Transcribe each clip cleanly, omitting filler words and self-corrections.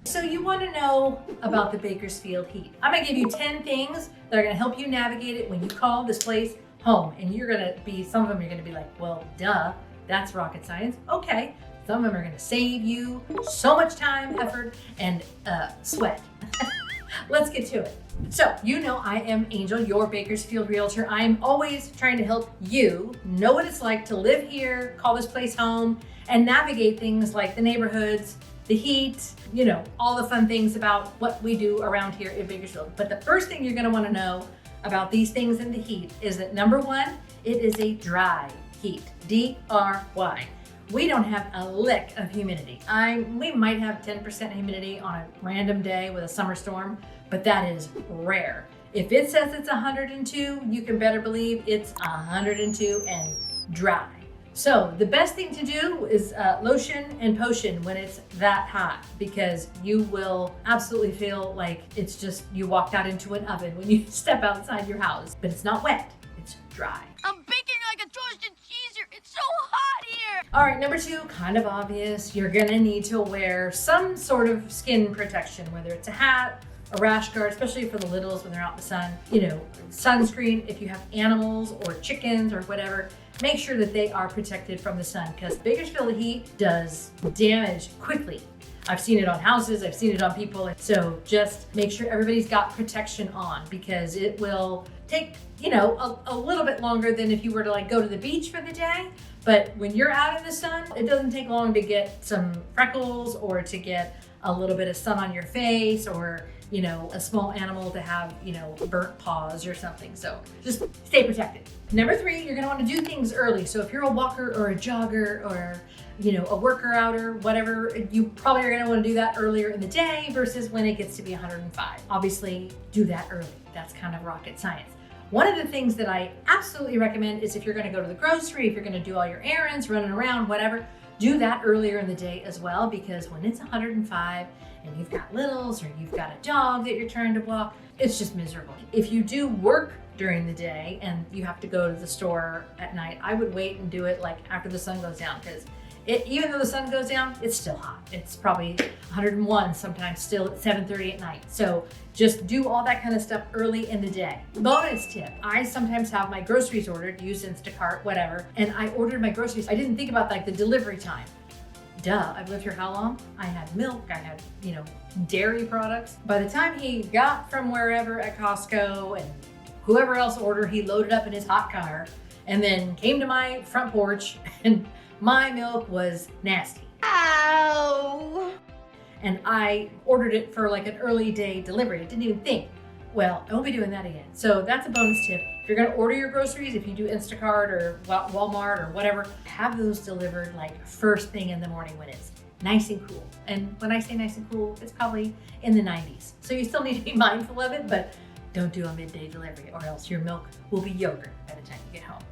So you want to know about the Bakersfield heat. I'm going to give you 10 things that are going to help you navigate it when you call this place home. And you're going to be, some of them you're going to be like, well, duh, that's rocket science. Okay. Some of them are going to save you so much time, effort, and sweat. Let's get to it. So, you know I am Angel, your Bakersfield realtor. I'm always trying to help you know what it's like to live here, call this place home, and navigate things like the neighborhoods, the heat, you know, all the fun things about what we do around here in Bakersfield. But the first thing you're going to want to know about these things in the heat is that number one, it is a dry heat, D-R-Y. We don't have a lick of humidity. We might have 10% humidity on a random day with a summer storm, but that is rare. If it says it's 102, you can better believe it's 102 and dry. So the best thing to do is lotion and potion when it's that hot, because you will absolutely feel like it's just you walked out into an oven when you step outside your house. But it's not wet, it's dry. I'm baking like a toasted cheese here. It's so hot here. All right, number two, kind of obvious. You're gonna need to wear some sort of skin protection, whether it's a hat, a rash guard, especially for the littles when they're out in the sun. You know, sunscreen if you have animals or chickens or whatever. Make sure that they are protected from the sun, because Bakersfield heat does damage quickly. I've seen it on houses, I've seen it on people. So just make sure everybody's got protection on, because it will take, you know, a little bit longer than if you were to like go to the beach for the day. But when you're out in the sun, it doesn't take long to get some freckles or to get a little bit of sun on your face, or, you know, a small animal to have, you know, burnt paws or something. So just stay protected. Number three, you're gonna wanna do things early. So if you're a walker or a jogger or, you know, a worker outer, whatever, you probably are gonna wanna do that earlier in the day versus when it gets to be 105. Obviously, do that early. That's kind of rocket science. One of the things that I absolutely recommend is if you're gonna go to the grocery, if you're gonna do all your errands, running around, whatever, do that earlier in the day as well, because when it's 105 and you've got littles or you've got a dog that you're trying to walk, it's just miserable. If you do work during the day and you have to go to the store at night, I would wait and do it like after the sun goes down, because even though the sun goes down, it's still hot. It's probably 101 sometimes still at 7:30 at night. So just do all that kind of stuff early in the day. Bonus tip, I sometimes have my groceries ordered, use Instacart, whatever, and I ordered my groceries. I didn't think about like the delivery time. Duh, I've lived here how long? I had milk, I had, you know, dairy products. By the time he got from wherever at Costco and whoever else ordered, he loaded up in his hot car and then came to my front porch, and my milk was nasty. Ow! And I ordered it for like an early day delivery. I didn't even think, well, I won't be doing that again. So that's a bonus tip. If you're gonna order your groceries, if you do Instacart or Walmart or whatever, have those delivered like first thing in the morning when it's nice and cool. And when I say nice and cool, it's probably in the 90s. So you still need to be mindful of it, but don't do a midday delivery or else your milk will be yogurt by the time you get home.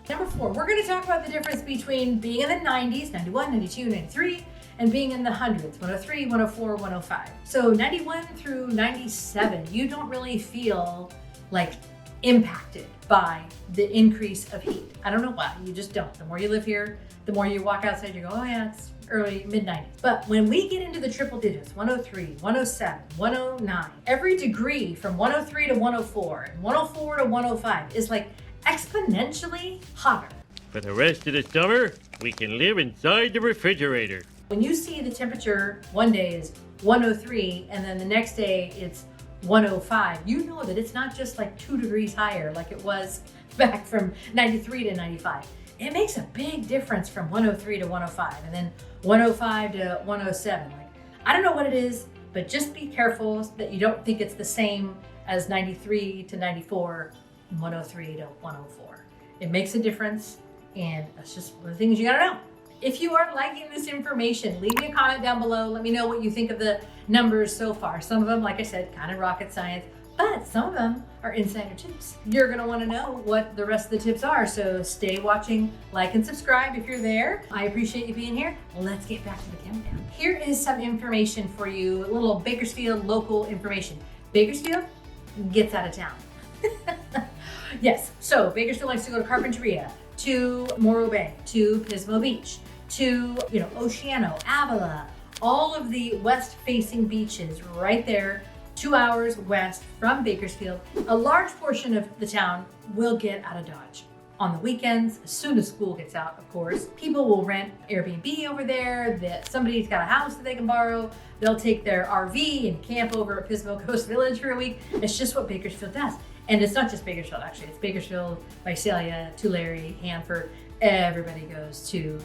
Number four, we're gonna talk about the difference between being in the 90s, 91, 92, 93, and being in the hundreds, 103, 104, 105. So 91 through 97, you don't really feel like impacted by the increase of heat. I don't know why, you just don't. The more you live here, the more you walk outside, you go, oh yeah, it's early, mid-90s. But when we get into the triple digits, 103, 107, 109, every degree from 103 to 104 and 104 to 105 is like exponentially hotter. For the rest of the summer, we can live inside the refrigerator. When you see the temperature one day is 103 and then the next day it's 105, you know that it's not just like 2 degrees higher like it was back from 93 to 95. It makes a big difference from 103 to 105 and then 105 to 107. Like, I don't know what it is, but just be careful that you don't think it's the same as 93 to 94 and 103 to 104. It makes a difference, and that's just one of the things you gotta know. If you are liking this information, leave me a comment down below. Let me know what you think of the numbers so far. Some of them, like I said, kind of rocket science, but some of them are insider tips. You're gonna wanna know what the rest of the tips are, so stay watching, like and subscribe if you're there. I appreciate you being here. Let's get back to the countdown. Here is some information for you, a little Bakersfield local information. Bakersfield gets out of town. Yes, so Bakersfield likes to go to Carpinteria, to Morro Bay, to Pismo Beach, to, Oceano, Avila, all of the west-facing beaches right there, 2 hours west from Bakersfield. A large portion of the town will get out of Dodge. On the weekends, as soon as school gets out, of course, people will rent Airbnb over there, that somebody's got a house that they can borrow. They'll take their RV and camp over at Pismo Coast Village for a week. It's just what Bakersfield does. And it's not just Bakersfield, actually. It's Bakersfield, Visalia, Tulare, Hanford. Everybody goes to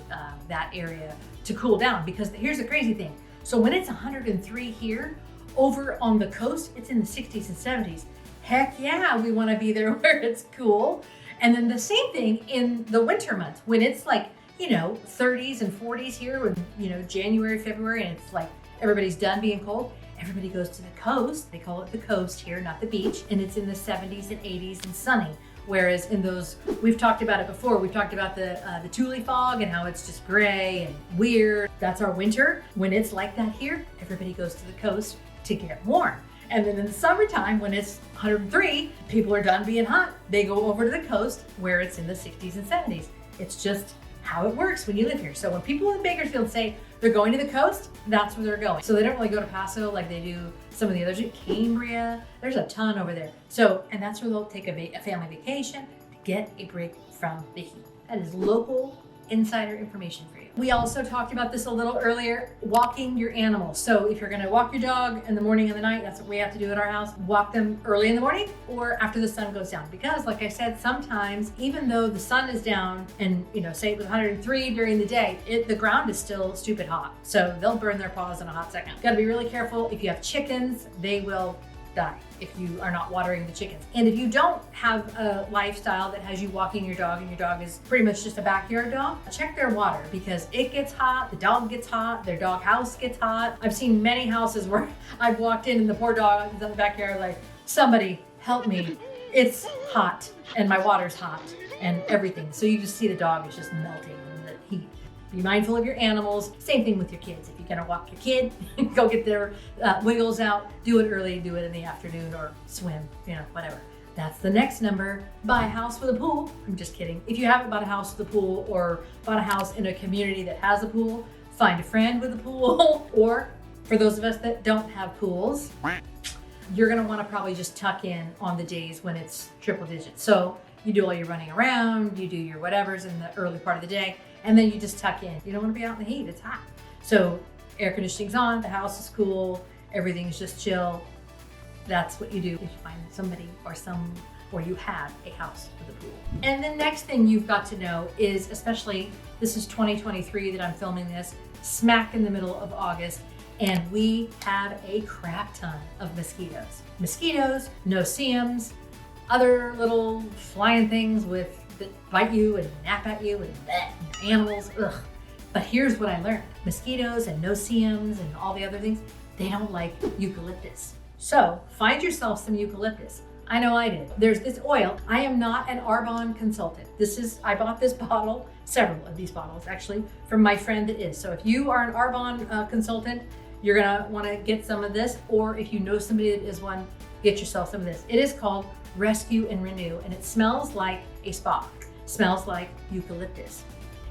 that area to cool down, because here's the crazy thing. So when it's 103 here, over on the coast, it's in the 60s and 70s. Heck yeah, we want to be there where it's cool. And then the same thing in the winter months when it's like, 30s and 40s here, when, January, February, and it's like everybody's done being cold. Everybody goes to the coast. They call it the coast here, not the beach. And it's in the 70s and 80s and sunny. Whereas in those, we've talked about it before. We've talked about the Thule fog and how it's just gray and weird. That's our winter. When it's like that here, everybody goes to the coast to get warm. And then in the summertime, when it's 103, people are done being hot. They go over to the coast where it's in the 60s and 70s. It's just how it works when you live here. So when people in Bakersfield say they're going to the coast, that's where they're going. So they don't really go to Paso like they do some of the others. Cambria, there's a ton over there. So, and that's where they'll take a family vacation to get a break from the heat. That is local insider information for you. We also talked about this a little earlier, walking your animals. So if you're gonna walk your dog in the morning and the night, that's what we have to do at our house. Walk them early in the morning or after the sun goes down. Because like I said, sometimes even though the sun is down and say it was 103 during the day, the ground is still stupid hot. So they'll burn their paws in a hot second. Gotta be really careful. If you have chickens, they will die if you are not watering the chickens. And if you don't have a lifestyle that has you walking your dog and your dog is pretty much just a backyard dog, check their water, because it gets hot, the dog gets hot, their dog house gets hot. I've seen many houses where I've walked in and the poor dog is in the backyard like, somebody help me, it's hot and my water's hot and everything. So you just see the dog is just melting in the heat. Be mindful of your animals. Same thing with your kids. If you're gonna walk your kid, go get their wiggles out, do it early, do it in the afternoon, or swim, whatever. That's the next number. Buy a house with a pool. I'm just kidding. If you haven't bought a house with a pool or bought a house in a community that has a pool, find a friend with a pool. Or for those of us that don't have pools, you're gonna wanna probably just tuck in on the days when it's triple digits. So you do all your running around, you do your whatevers in the early part of the day, and then you just tuck in. You don't want to be out in the heat, it's hot. So air conditioning's on, the house is cool, everything's just chill. That's what you do if you find somebody or you have a house with a pool. And the next thing you've got to know is, especially, this is 2023 that I'm filming this, smack in the middle of August, and we have a crap ton of mosquitoes. Mosquitoes, no-see-ums, other little flying things that bite you and nap at you and animals, ugh. But here's what I learned. Mosquitoes and no-see-ums and all the other things, they don't like eucalyptus. So find yourself some eucalyptus. I know I did. There's this oil. I am not an Arbonne consultant. I bought this bottle, several of these bottles actually, from my friend that is. So if you are an Arbonne consultant, you're gonna wanna get some of this, or if you know somebody that is one, get yourself some of this. It is called Rescue and Renew, and it smells like a spa. Smells like eucalyptus.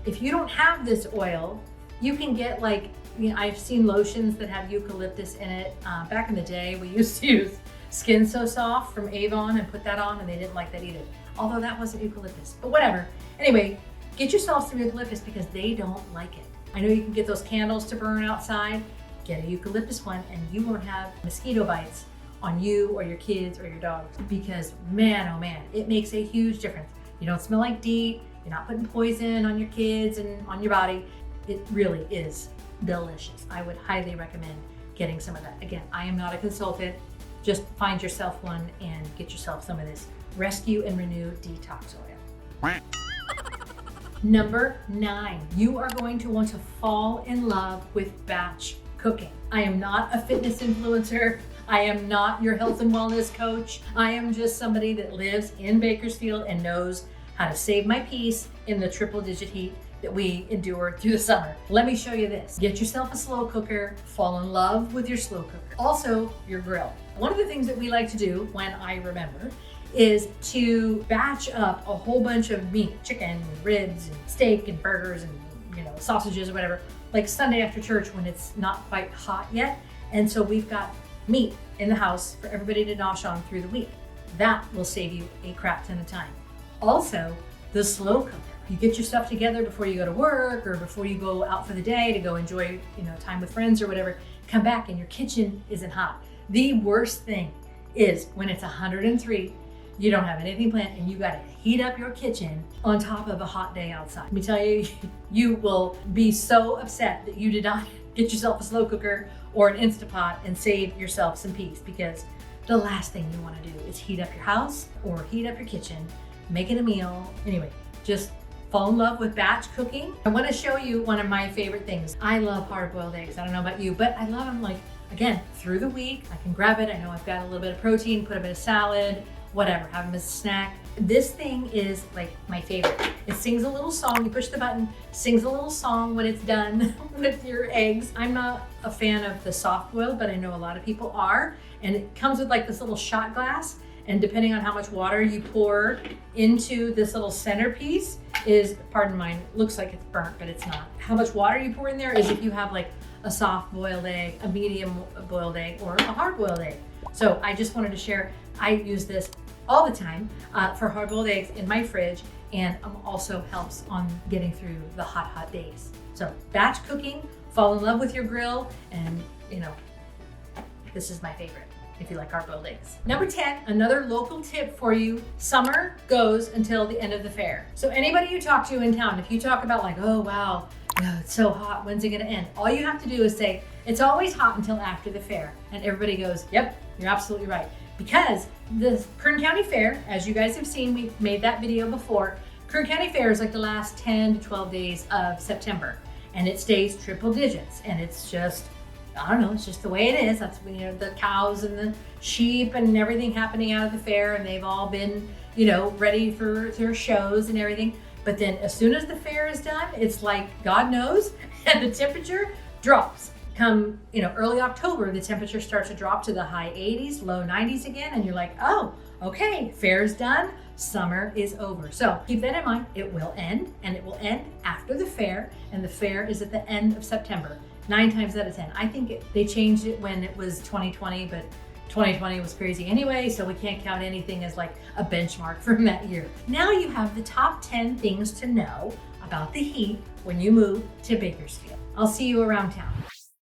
If you don't have this oil, you can get I've seen lotions that have eucalyptus in it. Back in the day, we used to use Skin So Soft from Avon and put that on, and they didn't like that either. Although that wasn't eucalyptus, but whatever. Anyway, get yourself some eucalyptus because they don't like it. I know you can get those candles to burn outside. Get a eucalyptus one and you won't have mosquito bites on you or your kids or your dog, because man, oh man, it makes a huge difference. You don't smell like DEET, you're not putting poison on your kids and on your body. It really is delicious. I would highly recommend getting some of that. Again, I am not a consultant. Just find yourself one and get yourself some of this Rescue and Renew Detox Oil. Number 9, you are going to want to fall in love with batch cooking. I am not a fitness influencer. I am not your health and wellness coach. I am just somebody that lives in Bakersfield and knows how to save my peace in the triple digit heat that we endure through the summer. Let me show you this. Get yourself a slow cooker, fall in love with your slow cooker. Also, your grill. One of the things that we like to do when I remember is to batch up a whole bunch of meat, chicken, and ribs, and steak, and burgers, and sausages or whatever, like Sunday after church when it's not quite hot yet. And so we've got meat in the house for everybody to nosh on through the week. That will save you a crap ton of time. Also, the slow cooker. You get your stuff together before you go to work or before you go out for the day to go enjoy, time with friends or whatever. Come back and your kitchen isn't hot. The worst thing is when it's 103, you don't have anything planned and you gotta heat up your kitchen on top of a hot day outside. Let me tell you, you will be so upset that you did not get yourself a slow cooker or an Instapot and save yourself some peace, because the last thing you wanna do is heat up your house or heat up your kitchen, making a meal. Anyway, just fall in love with batch cooking. I wanna show you one of my favorite things. I love hard-boiled eggs. I don't know about you, but I love them again, through the week. I can grab it. I know I've got a little bit of protein, put a bit of salad, whatever, have them as a snack. This thing is my favorite. It sings a little song. You push the button, sings a little song when it's done with your eggs. I'm not a fan of the soft boiled, but I know a lot of people are. And it comes with this little shot glass. And depending on how much water you pour into this little centerpiece is, pardon mine, looks like it's burnt, but it's not. How much water you pour in there is if you have a soft boiled egg, a medium boiled egg, or a hard boiled egg. So I just wanted to share, I use this all the time for hard boiled eggs in my fridge, and also helps on getting through the hot days. So batch cooking, fall in love with your grill, and this is my favorite if you like hard-boiled eggs. Number 10, another local tip for you. Summer goes until the end of the fair. So anybody you talk to in town, if you talk about oh wow, it's so hot, when's it gonna end? All you have to do is say, it's always hot until after the fair. And everybody goes, yep, you're absolutely right. Because the Kern County Fair, as you guys have seen, we made that video before, Kern County Fair is the last 10 to 12 days of September. And it stays triple digits. And it's just, I don't know, it's just the way it is. That's the cows and the sheep and everything happening out of the fair, and they've all been, ready for their shows and everything. But then as soon as the fair is done, it's God knows, and the temperature drops. Come, early October, the temperature starts to drop to the high 80s, low 90s again, and you're like, oh, okay, fair's done, summer is over. So keep that in mind. It will end, and it will end after the fair, and the fair is at the end of September. 9 times out of 10. I think they changed it when it was 2020, but 2020 was crazy anyway, so we can't count anything as a benchmark from that year. Now you have the top 10 things to know about the heat when you move to Bakersfield. I'll see you around town.